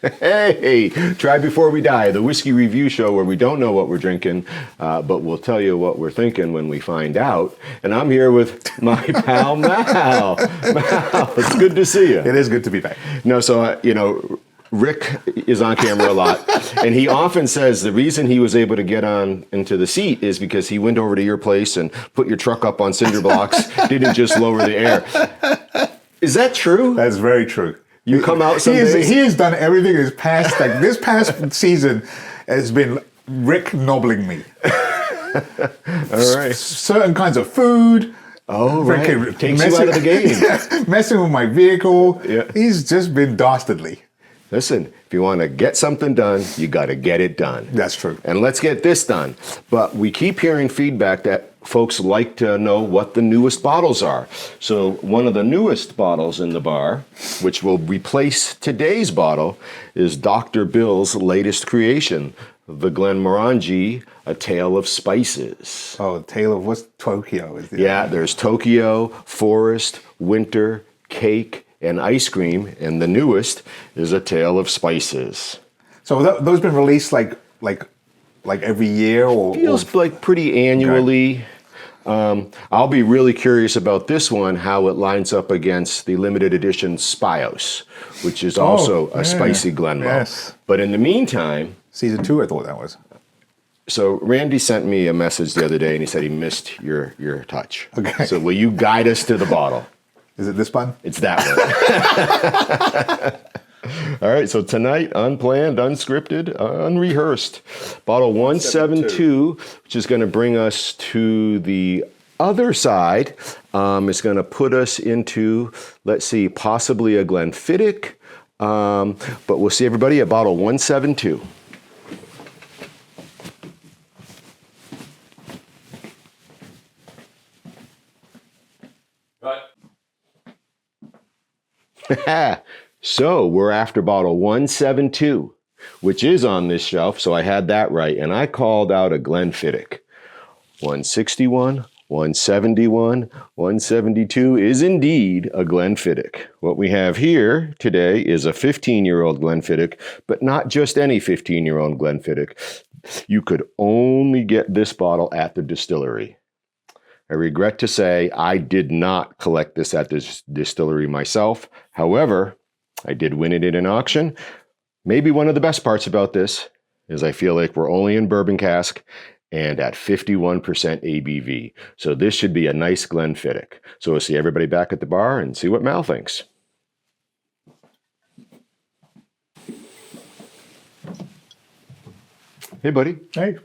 Hey, try before we die, the whiskey review show where we don't know what we're drinking, but we'll tell you what we're thinking when we find out. And I'm here with my pal Mal. Mal, it's good to see you. It is good to be back. No, so, Rick is on camera a lot, and he often says the reason he was able to get on into the seat is because he went over to your place and put your truck up on cinder blocks, didn't just lower the air. Is that true? That's very true. You come out some days? He has done everything this past season has been Rick nobbling me. All right. Certain kinds of food. Oh, right. Takes you out of the game. Messing with my vehicle. Yeah. He's just been dastardly. Listen, if you want to get something done, you got to get it done. That's true. And let's get this done. But we keep hearing feedback that folks like to know what the newest bottles are. So one of the newest bottles in the bar, which will replace today's bottle, is Dr. Bill's latest creation, the Glenmorangie, A Tale of Spices. Oh, Tale of what's Tokyo? Yeah, there's Tokyo, Forest, Winter, Cake, and Ice Cream, and the newest is A Tale of Spices. So those been released like every year, or feels like pretty annually. Okay. I'll be really curious about this one, how it lines up against the limited edition Spios, which is also a spicy Glenmo. Yes. But in the meantime, season 2, I thought that was. So Randy sent me a message the other day, and he said he missed your touch. Okay. So will you guide us to the bottle? Is it this button? It's that one. All right, so tonight, unplanned, unscripted, unrehearsed. Bottle 172, which is going to bring us to the other side. It's going to put us into, let's see, possibly a Glenfiddich. But we'll see everybody at bottle 172. So we're after bottle 172, which is on this shelf, so I had that right, and I called out a Glenfiddich. 161, 171, 172 is indeed a Glenfiddich. What we have here today is a 15-year-old Glenfiddich, but not just any 15-year-old Glenfiddich. You could only get this bottle at the distillery. I regret to say I did not collect this at this distillery myself. However, I did win it in an auction. Maybe one of the best parts about this is I feel like we're only in bourbon cask and at 51% ABV. So this should be a nice Glenfiddich. So we'll see everybody back at the bar and see what Mal thinks. Hey, buddy. Hey.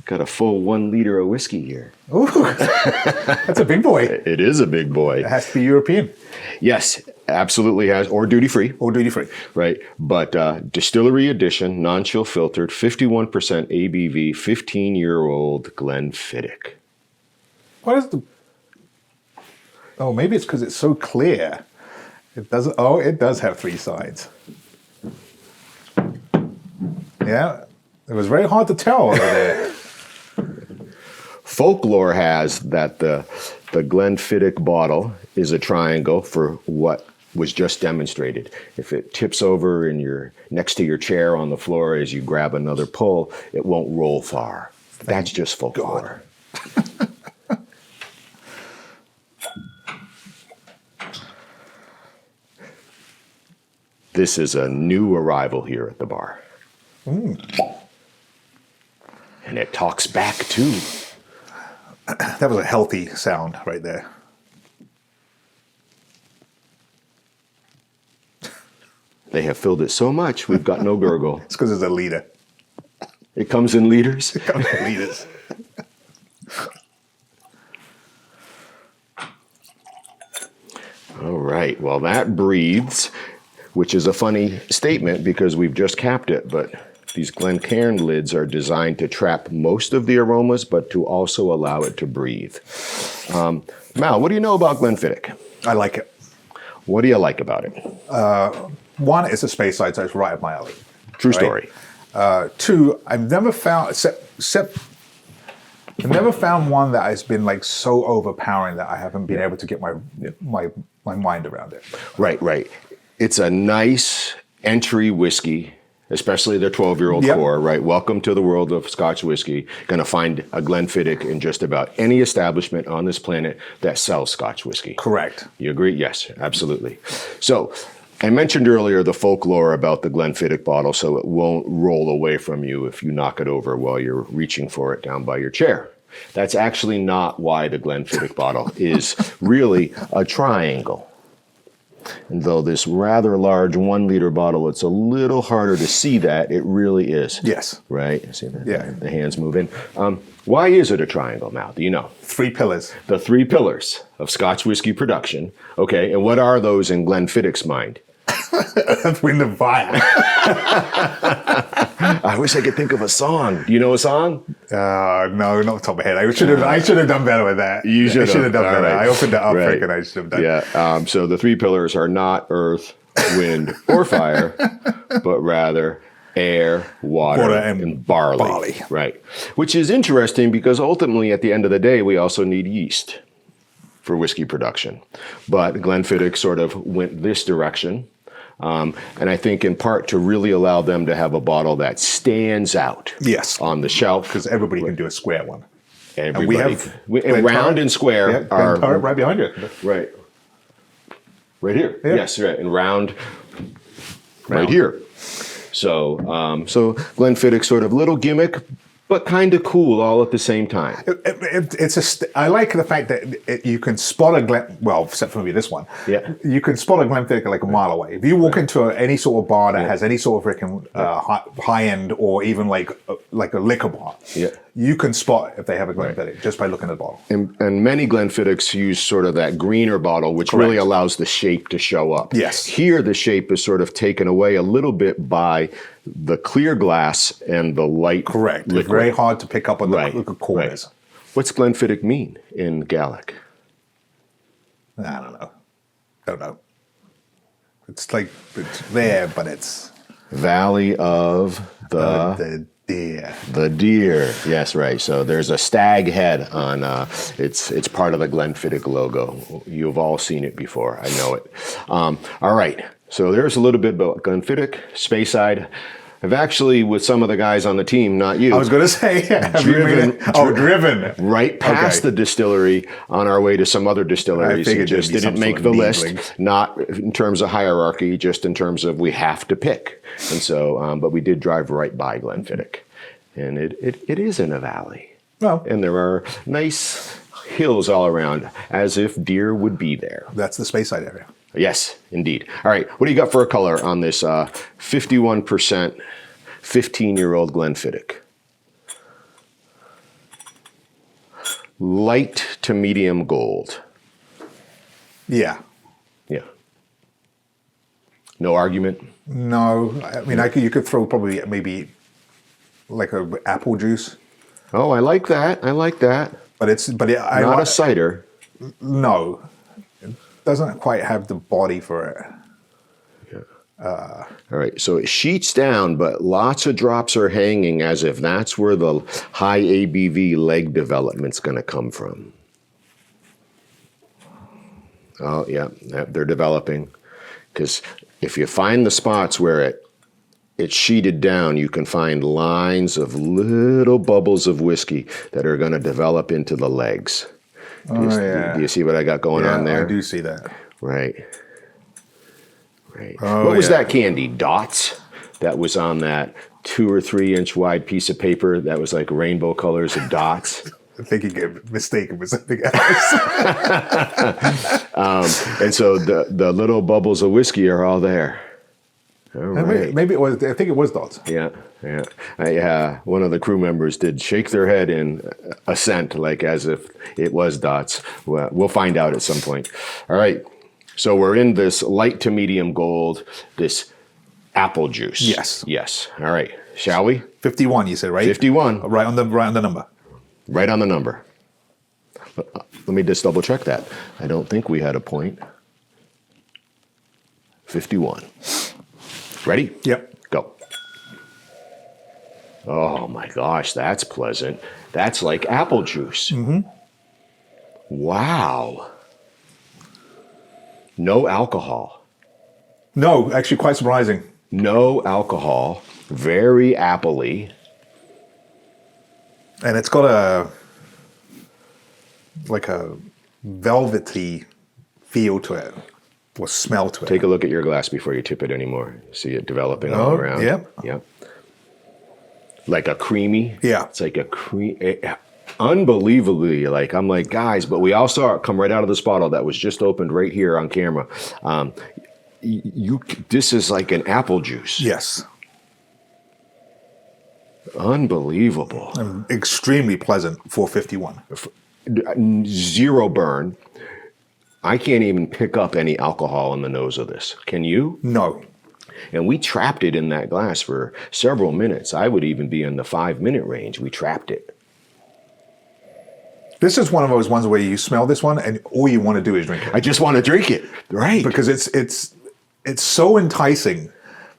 Got a full 1 liter of whiskey here. Ooh, that's a big boy. It is a big boy. It has to be European. Yes, absolutely has, or duty free. Or duty free. Right, but distillery edition, non-chill filtered, 51% ABV, 15-year-old Glenfiddich. What is the... Oh, maybe it's because it's so clear. It doesn't... Oh, it does have 3 sides. Yeah, it was very hard to tell over there. Folklore has that the Glenfiddich bottle is a triangle for what was just demonstrated. If it tips over and you're next to your chair on the floor as you grab another pull, it won't roll far. That's just folklore. This is a new arrival here at the bar. Mm. And it talks back too. That was a healthy sound right there. They have filled it so much, we've got no gurgle. It's because it's a liter. It comes in liters? It comes in liters. All right, well that breathes, which is a funny statement because we've just capped it, but these Glencairn lids are designed to trap most of the aromas, but to also allow it to breathe. Mal, what do you know about Glenfiddich? I like it. What do you like about it? One, it's a space side, so it's right up my alley. True story. Two, I've never found one that has been like so overpowering that I haven't been able to get my mind around it. Right. It's a nice entry whiskey, especially their 12-year-old Yep. core, right? Welcome to the world of Scotch whiskey. Going to find a Glenfiddich in just about any establishment on this planet that sells Scotch whiskey. Correct. You agree? Yes, absolutely. So I mentioned earlier the folklore about the Glenfiddich bottle, so it won't roll away from you if you knock it over while you're reaching for it down by your chair. That's actually not why the Glenfiddich bottle is really a triangle. And though this rather large 1 liter bottle, it's a little harder to see that, it really is. Yes. Right? See that? Yeah. The hands move in. Why is it a triangle, Mal? Do you know? 3 pillars. The 3 pillars of Scotch whiskey production. Okay, and what are those in Glenfiddich's mind? Earth, wind, and fire. I wish I could think of a song. Do you know a song? No, not off the top of my head. I should have done better with that. You should have. I should have done All better. right. I opened it up Right. thinking I should have done. Yeah. So the 3 pillars are not earth, wind, or fire, but rather air, water, and barley. Right. Which is interesting because ultimately, at the end of the day, we also need yeast for whiskey production. But Glenfiddich sort of went this direction. And I think in part to really allow them to have a bottle that stands out Yes. on the shelf. Because everybody can do a square one. Everybody, we have and round and square Yeah, are right behind you. right here. Yeah. Yes, right, and round right here. So, so Glenfiddich sort of little gimmick, but kind of cool all at the same time. I like the fact that you can spot a well, except for maybe this one. Yeah. You can spot a Glenfiddich like a mile away. If you walk into any sort of bar that has any sort of freaking high end or even like a liquor bar, Yeah. you can spot if they have a Glenfiddich just by looking at the bottle. And many Glenfiddichs use sort of that greener bottle, which Correct. really allows the shape to show up. Yes. Here, the shape is sort of taken away a little bit by the clear glass and the light Correct. liquid. It's very hard to pick up on Right, the corners. right. What's Glenfiddich mean in Gaelic? I don't know. It's like it's there, but it's Valley of the deer. the deer. Yes, right. So there's a stag head on. It's part of the Glenfiddich logo. You've all seen it before. I know it. All right. So there's a little bit about Glenfiddich, Speyside. I've actually, with some of the guys on the team, not you. I was going to say, have you made it? Oh, driven. Right past Okay. the distillery on our way to some other distilleries. I It figured just there'd be didn't some make sort the of list, needling. not in terms of hierarchy, just in terms of we have to pick. And so, but we did drive right by Glenfiddich. And it is in a valley. Well, And there are nice hills all around, as if deer would be there. that's the Speyside area. Yes, indeed. All right, what do you got for a color on this 51% 15-year-old Glenfiddich? Light to medium gold. Yeah. Yeah. No argument? No, I mean, you could throw probably maybe like a apple juice, Oh, I like that. I like that. but Not a cider. no, it doesn't quite have the body for it. All right, so it sheets down, but lots of drops are hanging as if that's where the high ABV leg development's going to come from. Oh, yeah, they're developing. Because if you find the spots where it's sheeted down, you can find lines of little bubbles of whiskey that are going to develop into the legs. Do you see what I got going on there? I do see that. Right. Right. Oh, What was yeah. that candy? Dots? That was on that 2 or 3 inch wide piece of paper that was like rainbow colors of dots. I think you get mistaken with something else. And so the little bubbles of whiskey are all there. All right. Maybe it was. I think it was dots. Yeah, yeah. One of the crew members did shake their head in assent, like as if it was dots. Well, we'll find out at some point. All right. So we're in this light to medium gold, this apple juice. Yes. Yes. All right. Shall we? 51, you said, right? 51. Right on the number. Right on the number. Let me just double check that. I don't think we had a point. 51. Ready? Yep. Go. Oh my gosh, that's pleasant. That's like apple juice. Mm-hmm. Wow. No alcohol. No, actually, quite surprising. No alcohol, very appley. And it's got like a velvety feel to it, or smell to it. Take a look at your glass before you tip it anymore. See it developing all around. Yep. Yep. Like a creamy. Yeah. It's like a unbelievably, like, I'm like, guys, but we all saw it come right out of this bottle that was just opened right here on camera. This is like an apple juice. Yes. Unbelievable. And extremely pleasant for 51. Zero burn. I can't even pick up any alcohol in the nose of this. Can you? No. And we trapped it in that glass for several minutes. I would even be in the 5-minute range. We trapped it. This is one of those ones where you smell this one and all you want to do is drink it. I just want to drink it. Right. Because it's so enticing,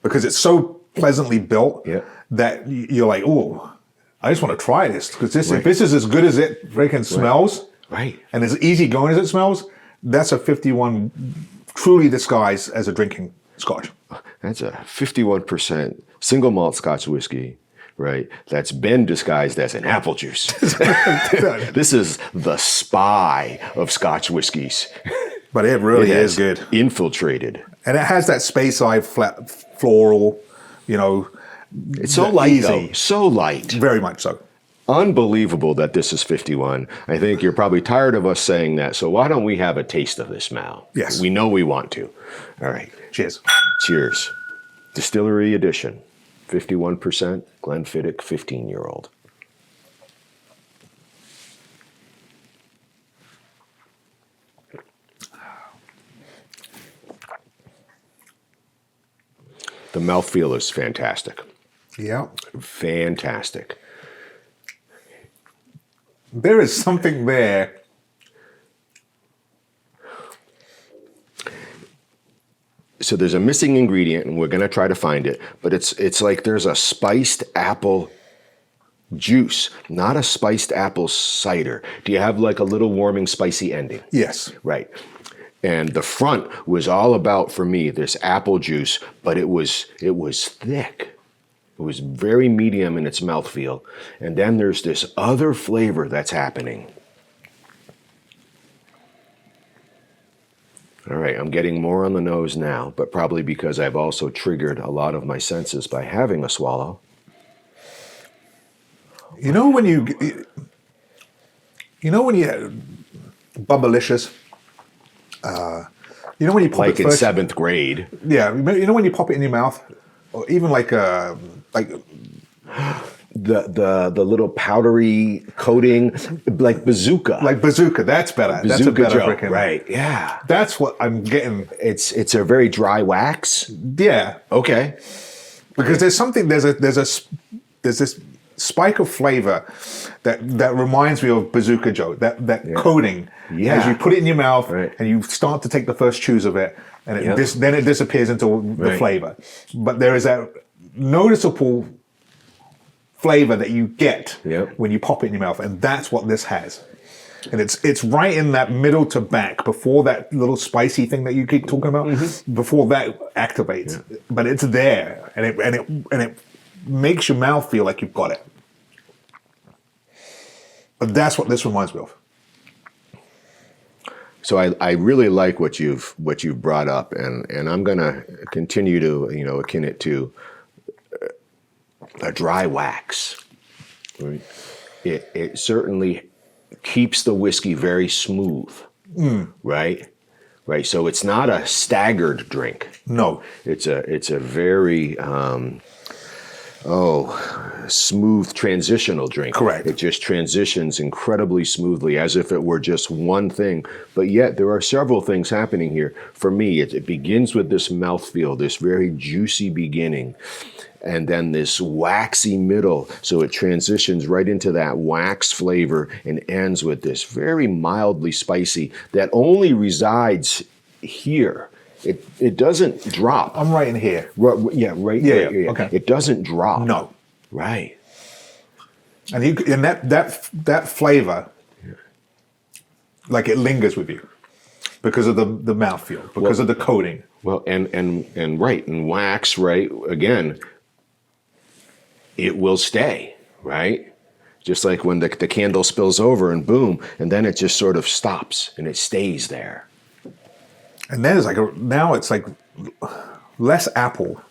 because it's so pleasantly built that you're like, oh, I just want to try this. Because if this is as good as it freaking smells, and as easy going as it smells, that's a 51 truly disguised as a drinking Scotch. That's a 51% single malt Scotch whiskey, right? That's been disguised as an apple juice. This is the spy of Scotch whiskeys. But it really is good. Infiltrated. And it has that Speyside flat floral, you know. It's so light, though. So light. Very much so. Unbelievable that this is 51. I think you're probably tired of us saying that, so why don't we have a taste of this now? Yes. We know we want to. All right. Cheers. Cheers. Distillery edition. 51% Glenfiddich 15-year-old. The mouthfeel is fantastic. Yeah. Fantastic. There is something there. So there's a missing ingredient, and we're going to try to find it, but it's like there's a spiced apple juice, not a spiced apple cider. Do you have like a little warming, spicy ending? Yes. Right. And the front was all about, for me, this apple juice, but it was thick. It was very medium in its mouthfeel. And then there's this other flavor that's happening. All right, I'm getting more on the nose now, but probably because I've also triggered a lot of my senses by having a swallow. You know when you Bubblicious? You know when you pop Like it in first? 7th grade. Yeah, you know when you pop it in your mouth? Or even like The little powdery coating, like bazooka. Like bazooka, that's better. That's a Bazooka better Joe, freaking. right, yeah. That's what I'm getting. It's a very dry wax. Yeah. Okay. Because there's this spike of flavor that reminds me of Bazooka Joe. That coating as you put it in your mouth and you start to take the first chews of it, and then it disappears into the flavor. But there is that noticeable flavor that you get when you pop it in your mouth, and that's what this has. And it's right in that middle to back before that little spicy thing that you keep talking about. Before that activates, but it's there, and it makes your mouth feel like you've got it. But that's what this reminds me of. So I really like what you've brought up, and I'm gonna continue to akin it to a dry wax. Right? It certainly keeps the whiskey very smooth. Right. So it's not a staggered drink. No, it's a very smooth transitional drink. Correct. It just transitions incredibly smoothly, as if it were just one thing. But yet there are several things happening here. For me, it begins with this mouthfeel, this very juicy beginning, and then this waxy middle. So it transitions right into that wax flavor and ends with this very mildly spicy that only resides here. It doesn't drop. I'm right in here. Right here. Okay. It doesn't drop. No. Right. And that flavor, like it lingers with you. because of the mouthfeel, because of the coating. Well, and right, and wax, right, again, it will stay, right? Just like when the candle spills over and boom, and then it just sort of stops and it stays there. And then it's like, now it's like less apple.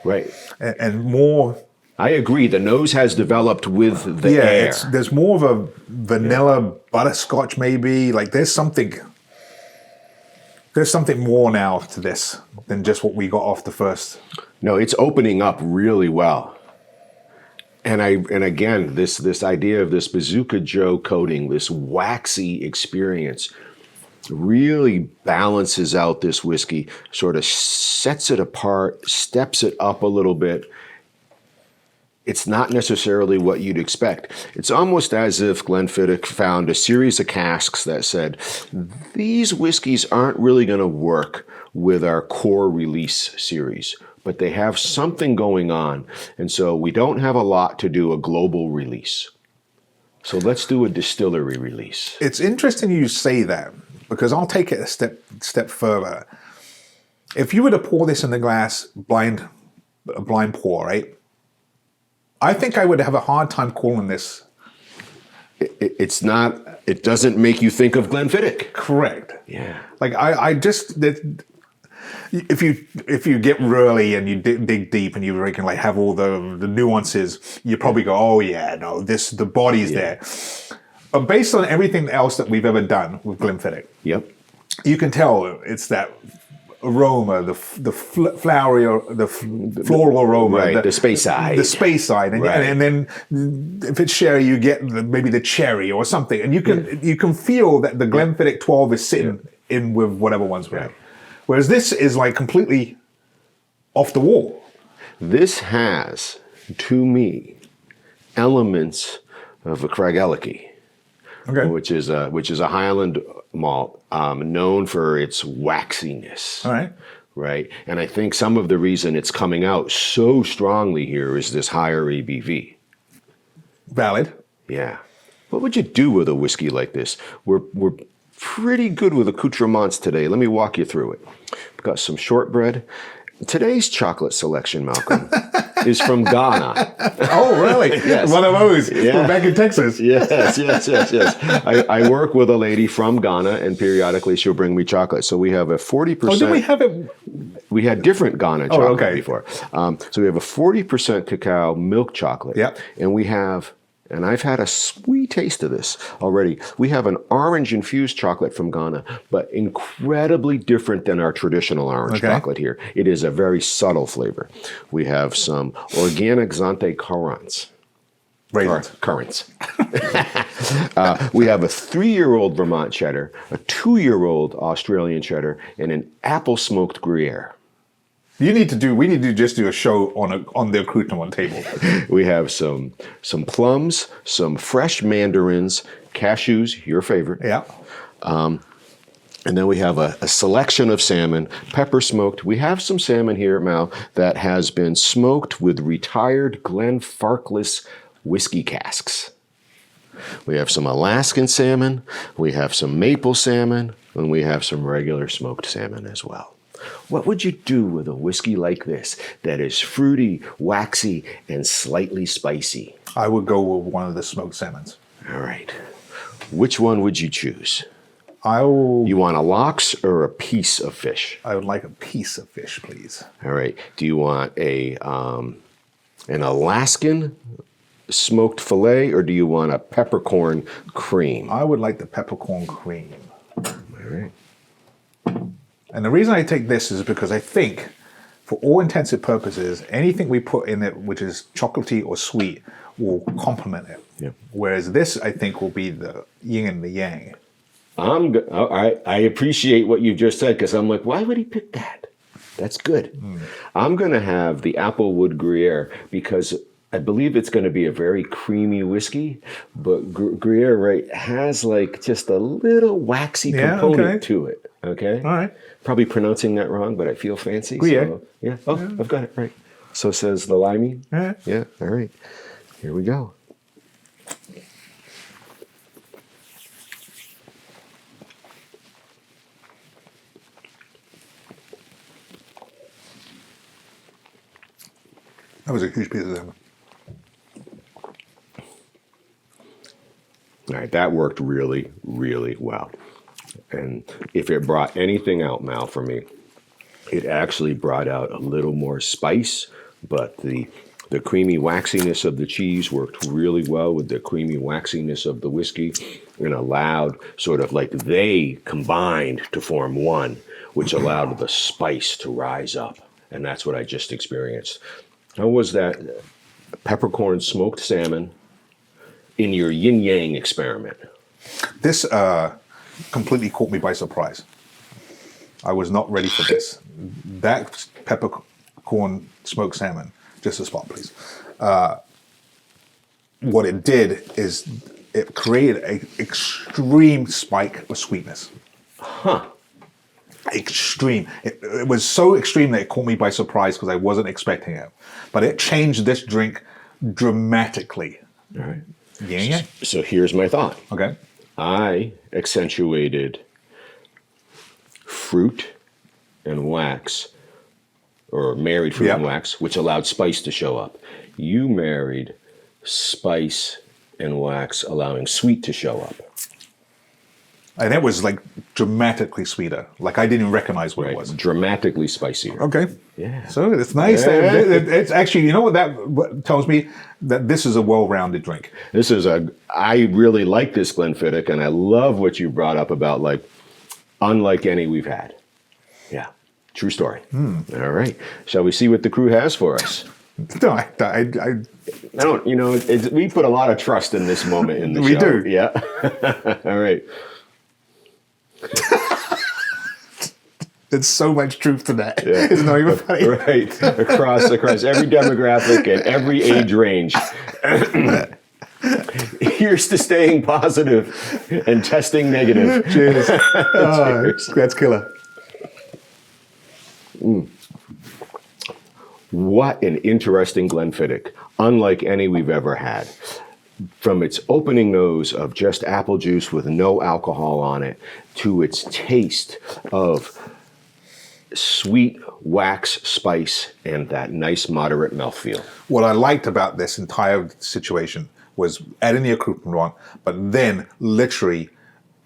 Right. And more... I agree. The nose has developed with the air. There's more of a vanilla butterscotch maybe. Like there's something more now to this than just what we got off the first. No, it's opening up really well. And again, this idea of this Bazooka Joe coating, this waxy experience, really balances out this whiskey, sort of sets it apart, steps it up a little bit. It's not necessarily what you'd expect. It's almost as if Glenfiddich found a series of casks that said, these whiskeys aren't really going to work with our core release series, but they have something going on. And so we don't have a lot to do a global release. So let's do a distillery release. It's interesting you say that, because I'll take it a step further. If you were to pour this in the glass, blind pour, right? I think I would have a hard time calling this. It's not, it doesn't make you think of Glenfiddich. Correct. Yeah. Like I just, if you get really and you dig deep and you can like have all the nuances, you probably go, oh yeah, no, the body's there. But based on everything else that we've ever done with Glenfiddich, yep, you can tell it's that aroma, the flowery, the floral aroma, right? The space side, and, right. and then if it's sherry, you get maybe the cherry or something, and you can feel that the Glenfiddich 12 is sitting in with whatever one's right. Whereas this is like completely off the wall. This has, to me, elements of a Craigellachie, which is a Highland malt known for its waxiness. All right. Right. And I think some of the reason it's coming out so strongly here is this higher ABV. Valid. Yeah. What would you do with a whiskey like this? We're pretty good with accoutrements today. Let me walk you through it. We've got some shortbread. Today's chocolate selection, Malcolm, is from Ghana. Oh, really? Yes. One of those. Yeah. We're back in Texas. Yes. I work with a lady from Ghana, and periodically she'll bring me chocolate. So we have a 40%. Oh, did we have it? We had different Ghana chocolate before. So we have a 40% cacao milk chocolate. Yep. And we have, and I've had a sweet taste of this already. We have an orange-infused chocolate from Ghana, but incredibly different than our traditional orange chocolate here. It is a very subtle flavor. We have some organic Zante currants. Currants. We have a 3-year-old Vermont cheddar, a 2-year-old Australian cheddar, and an apple-smoked Gruyere. We need to just do a show on the accoutrement table. We have some plums, some fresh mandarins, cashews, your favorite. Yeah. And then we have a selection of salmon, pepper smoked. We have some salmon here, Mal, that has been smoked with retired Glenfarclas whiskey casks. We have some Alaskan salmon, we have some maple salmon, and we have some regular smoked salmon as well. What would you do with a whiskey like this that is fruity, waxy, and slightly spicy? I would go with one of the smoked salmons. All right. Which one would you choose? You want a lox or a piece of fish? I would like a piece of fish, please. All right. Do you want an Alaskan smoked fillet, or do you want a peppercorn cream? I would like the peppercorn cream. All right. And the reason I take this is because I think, for all intensive purposes, anything we put in it which is chocolatey or sweet will complement it. Yeah. Whereas this, I think, will be the yin and the yang. I appreciate what you've just said, because I'm like, why would he pick that? That's good. I'm going to have the Applewood Gruyere because I believe it's going to be a very creamy whiskey, but Gruyere has like just a little waxy component to it. Okay. All right. Probably pronouncing that wrong, but I feel fancy. Gruyere. So, yeah. Oh, yeah. I've got it right. So says the limey. Yeah. All right. Here we go. That was a huge piece of salmon. All right, that worked really, really well. And if it brought anything out, Mal, for me, it actually brought out a little more spice, but the creamy waxiness of the cheese worked really well with the creamy waxiness of the whiskey and allowed sort of like they combined to form one, which allowed the spice to rise up. And that's what I just experienced. How was that peppercorn smoked salmon in your yin-yang experiment? This completely caught me by surprise. I was not ready for this. That peppercorn smoked salmon, just a spot, please. What it did is it created an extreme spike of sweetness. Huh. Extreme. It was so extreme that it caught me by surprise because I wasn't expecting it. But it changed this drink dramatically. All right. Yeah. So here's my thought. Okay. I accentuated fruit and wax, or married fruit and wax, which allowed spice to show up. You married spice and wax, allowing sweet to show up. And it was like dramatically sweeter. Like I didn't recognize what it was. Dramatically spicier. Okay. Yeah. So it's nice. Yeah. It's actually, you know what tells me? That this is a well-rounded drink. I really like this Glenfiddich, and I love what you brought up about like, unlike any we've had. Yeah. True story. All right. Shall we see what the crew has for us? No, I don't, we put a lot of trust in this moment in the show. We do. Yeah. All right. There's so much truth to that. Yeah. It's not even funny. Right. Across every demographic and every age range. Here's to staying positive and testing negative. Cheers. Cheers. That's killer. What an interesting Glenfiddich, unlike any we've ever had. From its opening nose of just apple juice with no alcohol on it, to its taste of sweet wax spice and that nice moderate mouthfeel. What I liked about this entire situation was adding the accoutrement, but then literally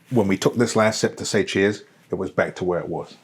when we took this last sip to say cheers, it was back to where it was.